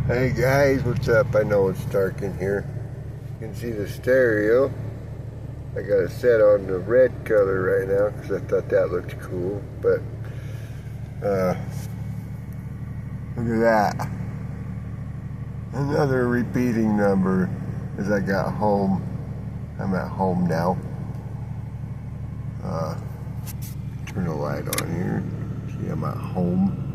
Hey guys, what's up? I know it's dark in here. You can see the stereo. I got it set on the red color right now because I thought that looked cool. But look at that. Another repeating number as I got home. I'm at home now. Turn the light on here. See, I'm at home.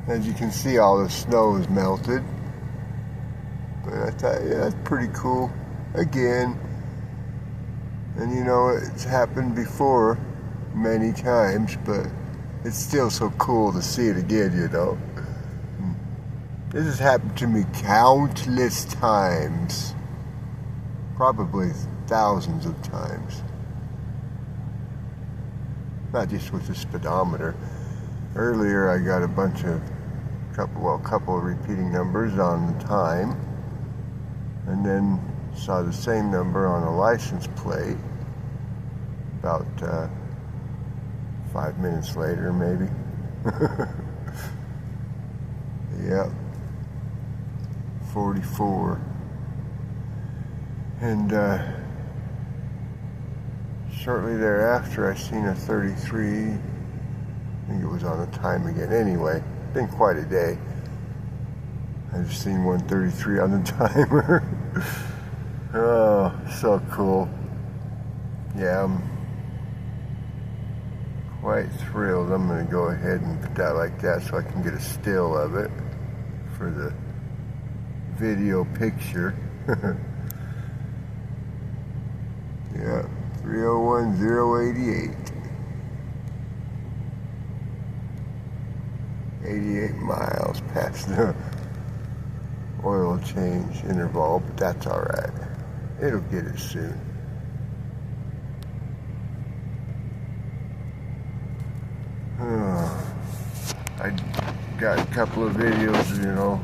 As you can see, all the snow is melted. But I thought, yeah, that's pretty cool. Again. And you know, it's happened before many times, but it's still so cool to see it again, you know. This has happened to me countless times. Probably thousands of times. Not just with the speedometer. Earlier I got a couple of repeating numbers on the time, and then saw the same number on a license plate about 5 minutes later, maybe. Yep, 44. And shortly thereafter I seen a 33. I think it was on the time again. Anyway, been quite a day. I just seen 133 on the timer. Oh, so cool. Yeah, I'm quite thrilled. I'm going to go ahead and put that like that so I can get a still of it for the video picture. Yeah, 301088. 88 miles past the oil change interval, but that's alright. It'll get it soon. I got a couple of videos, you know.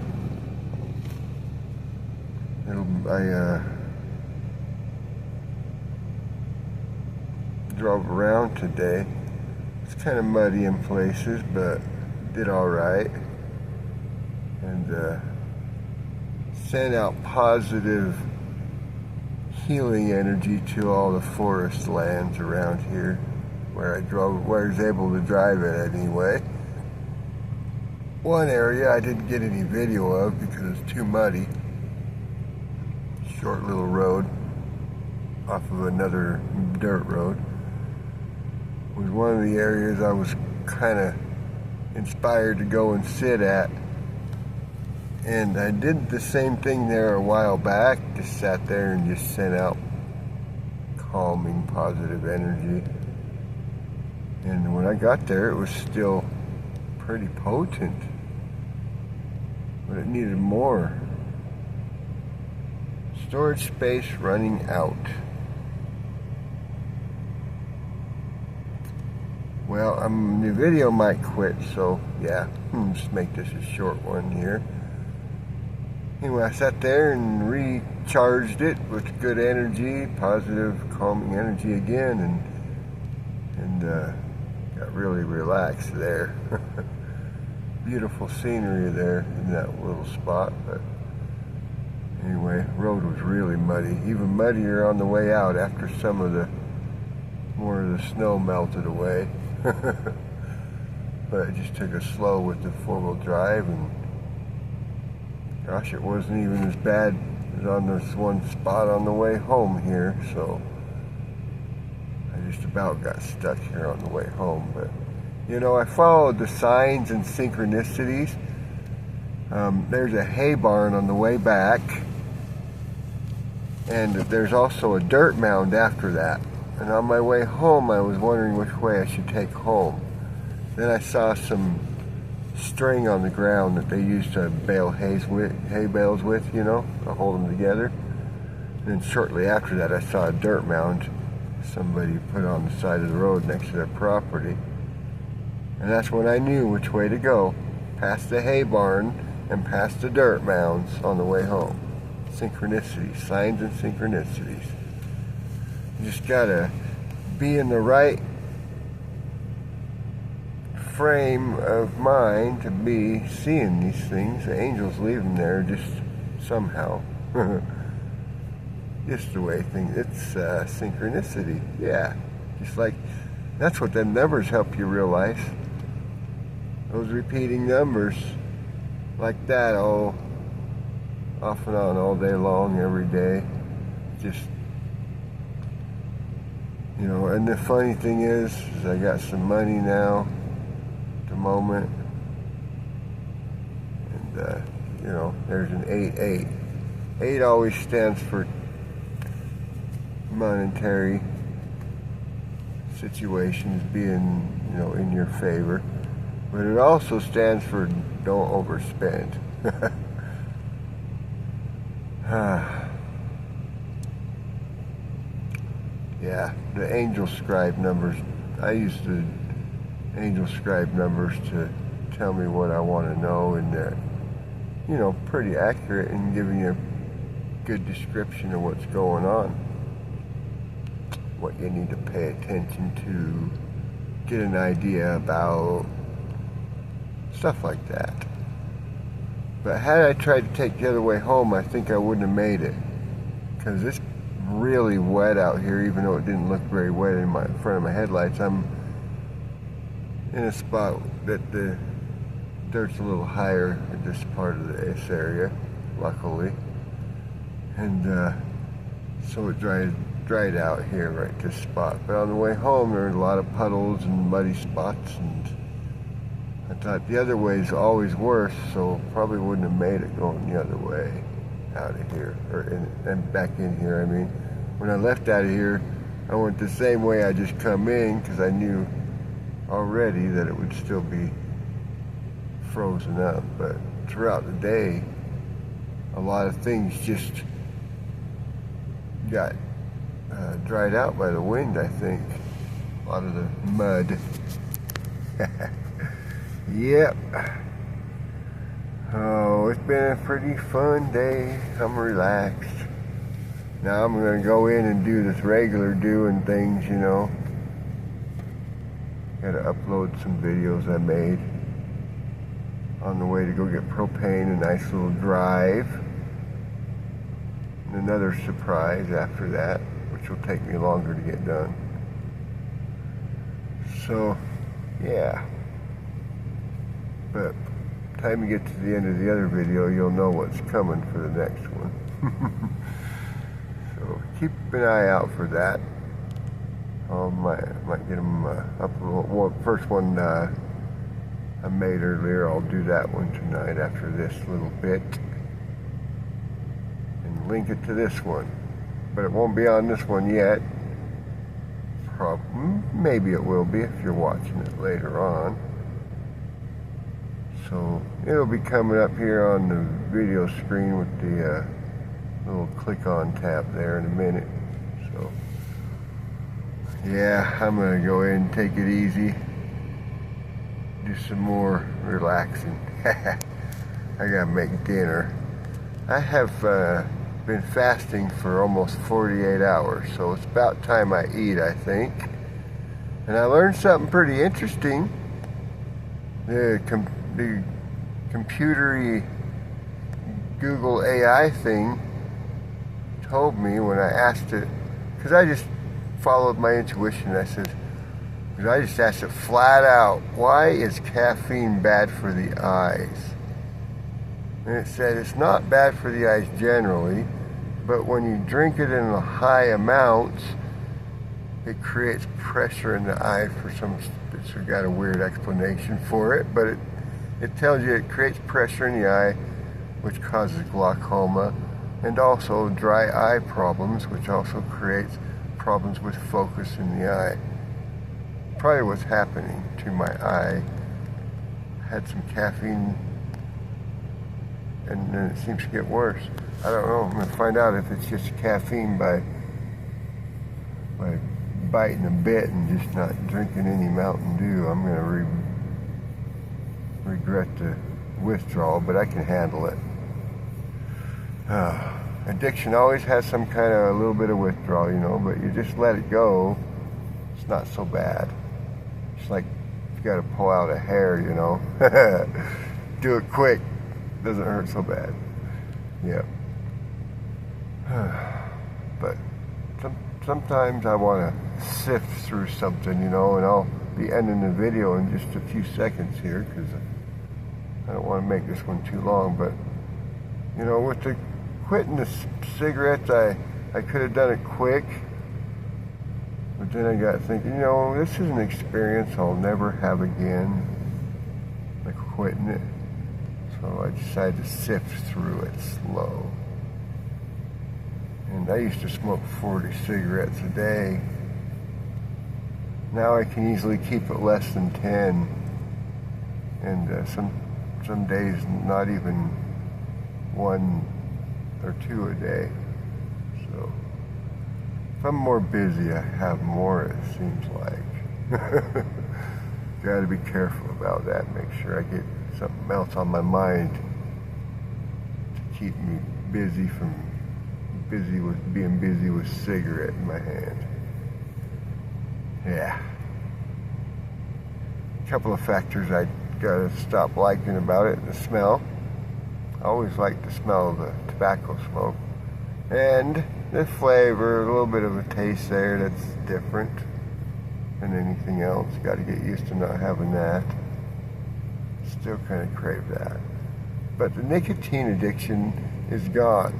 I drove around today. It's kind of muddy in places, but did alright, and sent out positive healing energy to all the forest lands around here where I was able to drive it anyway. One area I didn't get any video of because it's too muddy. Short little road off of another dirt road. It was one of the areas I was kind of inspired to go and sit at, and I did the same thing there a while back. Just sat there and just sent out calming positive energy, and when I got there it was still pretty potent, but it needed more. Storage space running out. Well, the video might quit, so yeah, just make this a short one here. Anyway, I sat there and recharged it with good energy, positive, calming energy again, and got really relaxed there. Beautiful scenery there in that little spot, but anyway, the road was really muddy, even muddier on the way out after some of the more of the snow melted away. But I just took it slow with the four-wheel drive, and gosh, it wasn't even as bad as on this one spot on the way home here, so I just about got stuck here on the way home. But you know, I followed the signs and synchronicities. There's a hay barn on the way back, and there's also a dirt mound after that. And on my way home, I was wondering which way I should take home. Then I saw some string on the ground that they used to bale hay bales with, you know, to hold them together. And then shortly after that, I saw a dirt mound somebody put on the side of the road next to their property. And that's when I knew which way to go, past the hay barn and past the dirt mounds on the way home. Synchronicities, signs and synchronicities. You just gotta be in the right frame of mind to be seeing these things. The angels leave them there just somehow. Just the way things, it's synchronicity. Yeah, just like, that's what them numbers help you realize. Those repeating numbers like that, all off and on all day long, every day. Just, you know, and the funny thing is I got some money now at the moment. And, you know, there's an 8-8. 8 always stands for monetary situations being, you know, in your favor. But it also stands for don't overspend. Yeah, the angel scribe numbers. I use the angel scribe numbers to tell me what I want to know, and they're, you know, pretty accurate in giving you a good description of what's going on, what you need to pay attention to, get an idea about, stuff like that. But had I tried to take the other way home, I think I wouldn't have made it, because it's really wet out here, even though it didn't look very wet in front of my headlights. I'm in a spot that the dirt's a little higher in this part of this area, luckily, and so it dried out here right this spot. But on the way home, there were a lot of puddles and muddy spots, and I thought the other way is always worse, so probably wouldn't have made it going the other way out of here, or and back in here. I mean, when I left out of here, I went the same way I just come in, because I knew already that it would still be frozen up. But throughout the day, a lot of things just got dried out by the wind, I think. A lot of the mud. Yep. Oh, it's been a pretty fun day. I'm relaxed. Now I'm going to go in and do this regular doing things, you know. Got to upload some videos I made on the way to go get propane, a nice little drive. And another surprise after that, which will take me longer to get done. So, yeah. But time you get to the end of the other video, you'll know what's coming for the next one. So keep an eye out for that. I might get them up a little. Well, first one I made earlier, I'll do that one tonight after this little bit, and link it to this one. But it won't be on this one yet. Maybe it will be if you're watching it later on. So it'll be coming up here on the video screen with the little click on tab there in a minute. So yeah, I'm gonna go in and take it easy, do some more relaxing. I gotta make dinner. I have been fasting for almost 48 hours, so it's about time I eat, I think. And I learned something pretty interesting. The computery Google AI thing told me when I asked it, because I just followed my intuition. I said, because I just asked it flat out, why is caffeine bad for the eyes? And it said it's not bad for the eyes generally, but when you drink it in high amounts, it creates pressure in the eye for some. It's got a weird explanation for it, but it tells you it creates pressure in the eye, which causes glaucoma, and also dry eye problems, which also creates problems with focus in the eye. Probably what's happening to my eye. I had some caffeine, and then it seems to get worse. I don't know. I'm going to find out if it's just caffeine by biting a bit and just not drinking any Mountain Dew. I'm going to regret the withdrawal, but I can handle it. Addiction always has some kind of a little bit of withdrawal, you know, but you just let it go. It's not so bad. It's like you got to pull out a hair, you know. Do it quick. Doesn't hurt so bad. Yep. But sometimes I want to sift through something, you know, and I'll be ending the video in just a few seconds here because I don't want to make this one too long. But, you know, with the quitting the cigarettes, I could have done it quick. But then I got thinking, you know, this is an experience I'll never have again, like quitting it. So I decided to sift through it slow. And I used to smoke 40 cigarettes a day. Now I can easily keep it less than 10. And some days not even 1 or 2 a day. So if I'm more busy, I have more, it seems like. Got to be careful about that. Make sure I get something else on my mind to keep me busy from being busy with cigarette in my hand. Yeah. A couple of factors I gotta stop liking about it. The smell. I always like the smell of the tobacco smoke. And the flavor, a little bit of a taste there that's different than anything else. Got to get used to not having that. Still kind of crave that. But the nicotine addiction is gone.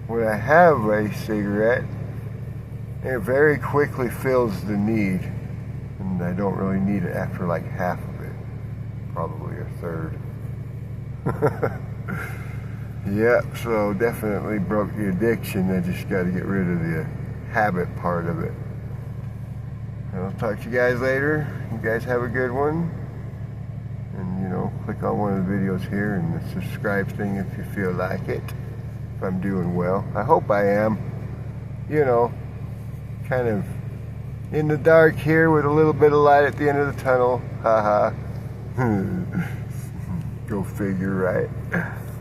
When I have a cigarette, it very quickly fills the need. And I don't really need it after like half of it. Probably a third. Yep, so definitely broke the addiction. I just got to get rid of the habit part of it. I'll talk to you guys later. You guys have a good one. And, you know, click on one of the videos here and the subscribe thing if you feel like it. If I'm doing well. I hope I am. You know, kind of in the dark here with a little bit of light at the end of the tunnel. Haha. Go figure, right?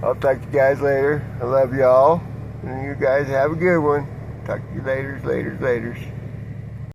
I'll talk to you guys later. I love y'all. And you guys have a good one. Talk to you later.